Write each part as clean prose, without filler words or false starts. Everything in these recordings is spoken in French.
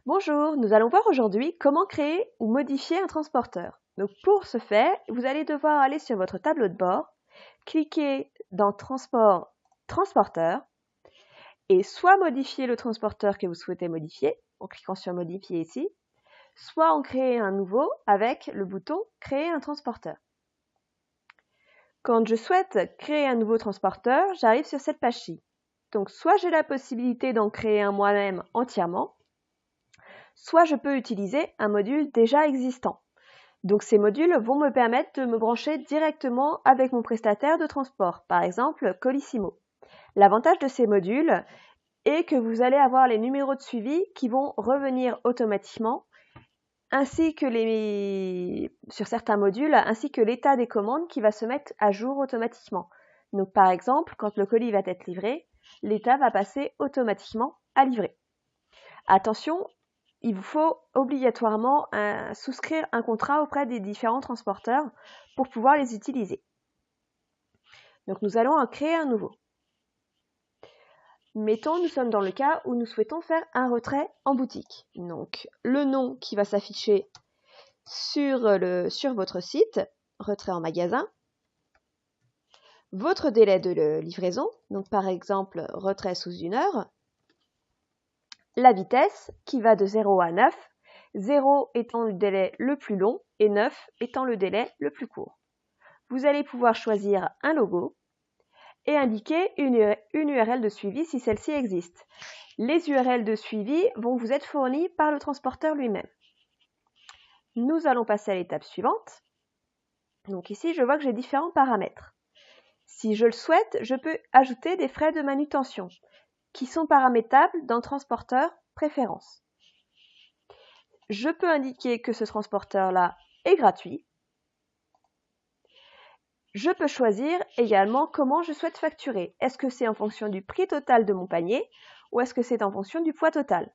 Bonjour, nous allons voir aujourd'hui comment créer ou modifier un transporteur. Donc pour ce faire, vous allez devoir aller sur votre tableau de bord, cliquer dans Transporteur et soit modifier le transporteur que vous souhaitez modifier en cliquant sur Modifier ici, soit en créer un nouveau avec le bouton Créer un transporteur. Quand je souhaite créer un nouveau transporteur, j'arrive sur cette page-ci. Donc soit j'ai la possibilité d'en créer un moi-même entièrement, soit je peux utiliser un module déjà existant. Donc ces modules vont me permettre de me brancher directement avec mon prestataire de transport, par exemple Colissimo. L'avantage de ces modules est que vous allez avoir les numéros de suivi qui vont revenir automatiquement, ainsi que sur certains modules, ainsi que l'état des commandes qui va se mettre à jour automatiquement. Donc par exemple, quand le colis va être livré, l'état va passer automatiquement à livrer. Attention, il vous faut obligatoirement souscrire un contrat auprès des différents transporteurs pour pouvoir les utiliser. Donc nous allons en créer un nouveau. Mettons, nous sommes dans le cas où nous souhaitons faire un retrait en boutique. Donc le nom qui va s'afficher sur votre site, retrait en magasin, votre délai de livraison, donc par exemple retrait sous 1 heure, la vitesse qui va de 0 à 9, 0 étant le délai le plus long et 9 étant le délai le plus court. Vous allez pouvoir choisir un logo et indiquer une URL de suivi si celle-ci existe. Les URL de suivi vont vous être fournies par le transporteur lui-même. Nous allons passer à l'étape suivante. Donc ici, je vois que j'ai différents paramètres. Si je le souhaite, je peux ajouter des frais de manutention qui sont paramétrables dans Transporteur Préférences. Je peux indiquer que ce transporteur-là est gratuit. Je peux choisir également comment je souhaite facturer. Est-ce que c'est en fonction du prix total de mon panier ou est-ce que c'est en fonction du poids total?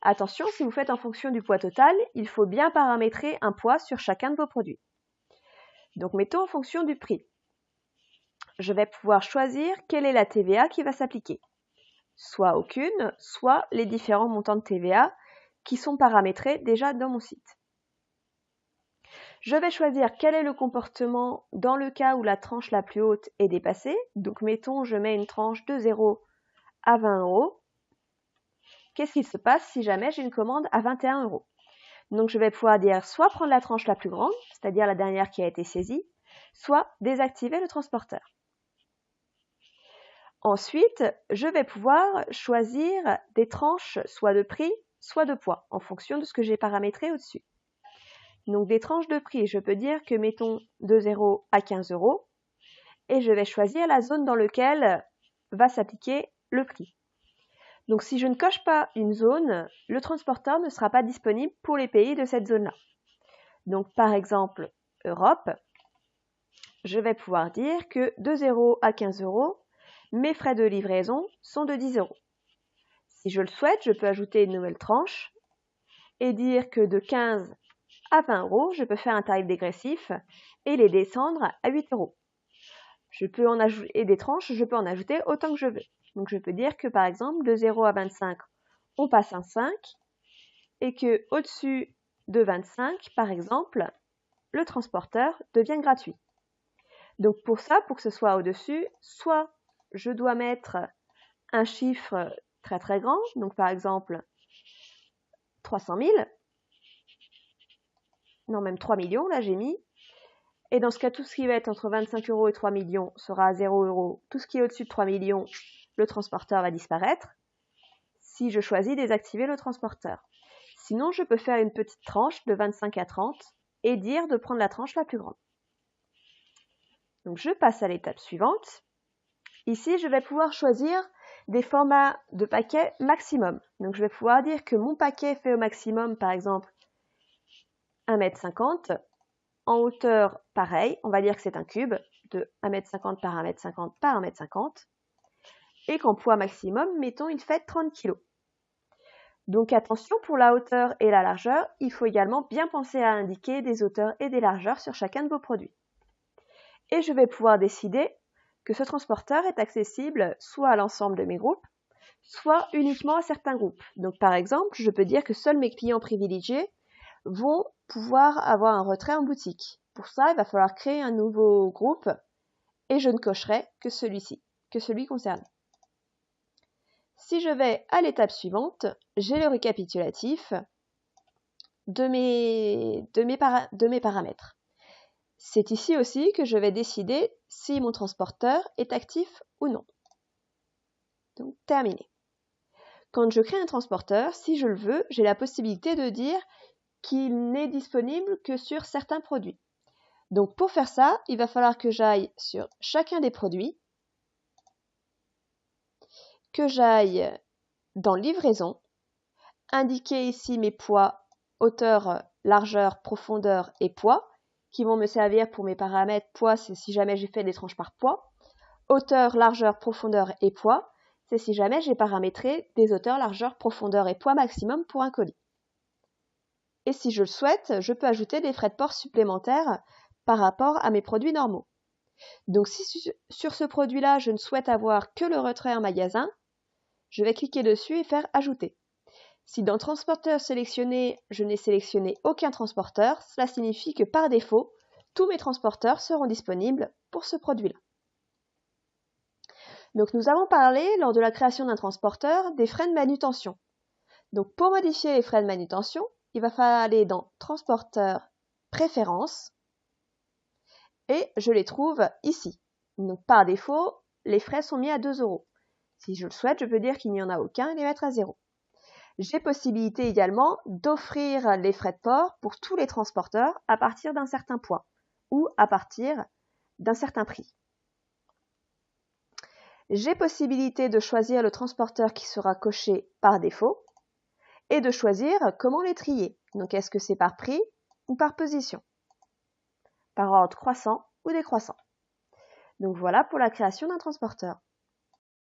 Attention, si vous faites en fonction du poids total, il faut bien paramétrer un poids sur chacun de vos produits. Donc mettons en fonction du prix. Je vais pouvoir choisir quelle est la TVA qui va s'appliquer. Soit aucune, soit les différents montants de TVA qui sont paramétrés déjà dans mon site. Je vais choisir quel est le comportement dans le cas où la tranche la plus haute est dépassée. Donc mettons, je mets une tranche de 0 à 20 €. Qu'est-ce qui se passe si jamais j'ai une commande à 21 €? Donc je vais pouvoir dire soit prendre la tranche la plus grande, c'est-à-dire la dernière qui a été saisie, soit désactiver le transporteur. Ensuite, je vais pouvoir choisir des tranches soit de prix, soit de poids, en fonction de ce que j'ai paramétré au-dessus. Donc des tranches de prix, je peux dire que mettons de 0 à 15 € et je vais choisir la zone dans laquelle va s'appliquer le prix. Donc si je ne coche pas une zone, le transporteur ne sera pas disponible pour les pays de cette zone-là. Donc par exemple Europe, je vais pouvoir dire que de 0 à 15 €, mes frais de livraison sont de 10 €. Si je le souhaite, je peux ajouter une nouvelle tranche et dire que de 15 à 20 €, je peux faire un tarif dégressif et les descendre à 8 €. Je peux en ajouter des tranches, je peux en ajouter autant que je veux. Donc je peux dire que par exemple de 0 à 25, on passe à 5 et que au-dessus de 25, par exemple, le transporteur devient gratuit. Donc pour ça, pour que ce soit au-dessus, soit je dois mettre un chiffre très très grand, donc par exemple 300 000, non même 3 millions, là j'ai mis, et dans ce cas tout ce qui va être entre 25 € et 3 millions sera à 0 €, tout ce qui est au-dessus de 3 millions, le transporteur va disparaître, si je choisis désactiver le transporteur. Sinon je peux faire une petite tranche de 25 à 30 et dire de prendre la tranche la plus grande. Donc je passe à l'étape suivante. Ici, je vais pouvoir choisir des formats de paquets maximum. Donc je vais pouvoir dire que mon paquet fait au maximum, par exemple, 1,50 m. En hauteur, pareil, on va dire que c'est un cube de 1,50 m par 1,50 m par 1,50 m. Et qu'en poids maximum, mettons, il fait 30 kg. Donc attention, pour la hauteur et la largeur, il faut également bien penser à indiquer des hauteurs et des largeurs sur chacun de vos produits. Et je vais pouvoir décider que ce transporteur est accessible soit à l'ensemble de mes groupes, soit uniquement à certains groupes. Donc par exemple, je peux dire que seuls mes clients privilégiés vont pouvoir avoir un retrait en boutique. Pour ça, il va falloir créer un nouveau groupe et je ne cocherai que celui-ci, que celui concerné. Si je vais à l'étape suivante, j'ai le récapitulatif de mes paramètres. C'est ici aussi que je vais décider si mon transporteur est actif ou non. Donc terminé. Quand je crée un transporteur, si je le veux, j'ai la possibilité de dire qu'il n'est disponible que sur certains produits. Donc pour faire ça, il va falloir que j'aille sur chacun des produits, que j'aille dans livraison, indiquer ici mes poids, hauteur, largeur, profondeur et poids, qui vont me servir pour mes paramètres. Poids, c'est si jamais j'ai fait des tranches par poids. Hauteur, largeur, profondeur et poids, c'est si jamais j'ai paramétré des hauteurs, largeur, profondeur et poids maximum pour un colis. Et si je le souhaite, je peux ajouter des frais de port supplémentaires par rapport à mes produits normaux. Donc si sur ce produit-là, je ne souhaite avoir que le retrait en magasin, je vais cliquer dessus et faire ajouter. Si dans transporteur sélectionné, je n'ai sélectionné aucun transporteur, cela signifie que par défaut, tous mes transporteurs seront disponibles pour ce produit-là. Donc nous avons parlé lors de la création d'un transporteur des frais de manutention. Donc pour modifier les frais de manutention, il va falloir aller dans transporteur préférences et je les trouve ici. Donc par défaut, les frais sont mis à 2 €. Si je le souhaite, je peux dire qu'il n'y en a aucun et les mettre à 0. J'ai possibilité également d'offrir les frais de port pour tous les transporteurs à partir d'un certain poids ou à partir d'un certain prix. J'ai possibilité de choisir le transporteur qui sera coché par défaut et de choisir comment les trier. Donc est-ce que c'est par prix ou par position, par ordre croissant ou décroissant. Donc voilà pour la création d'un transporteur.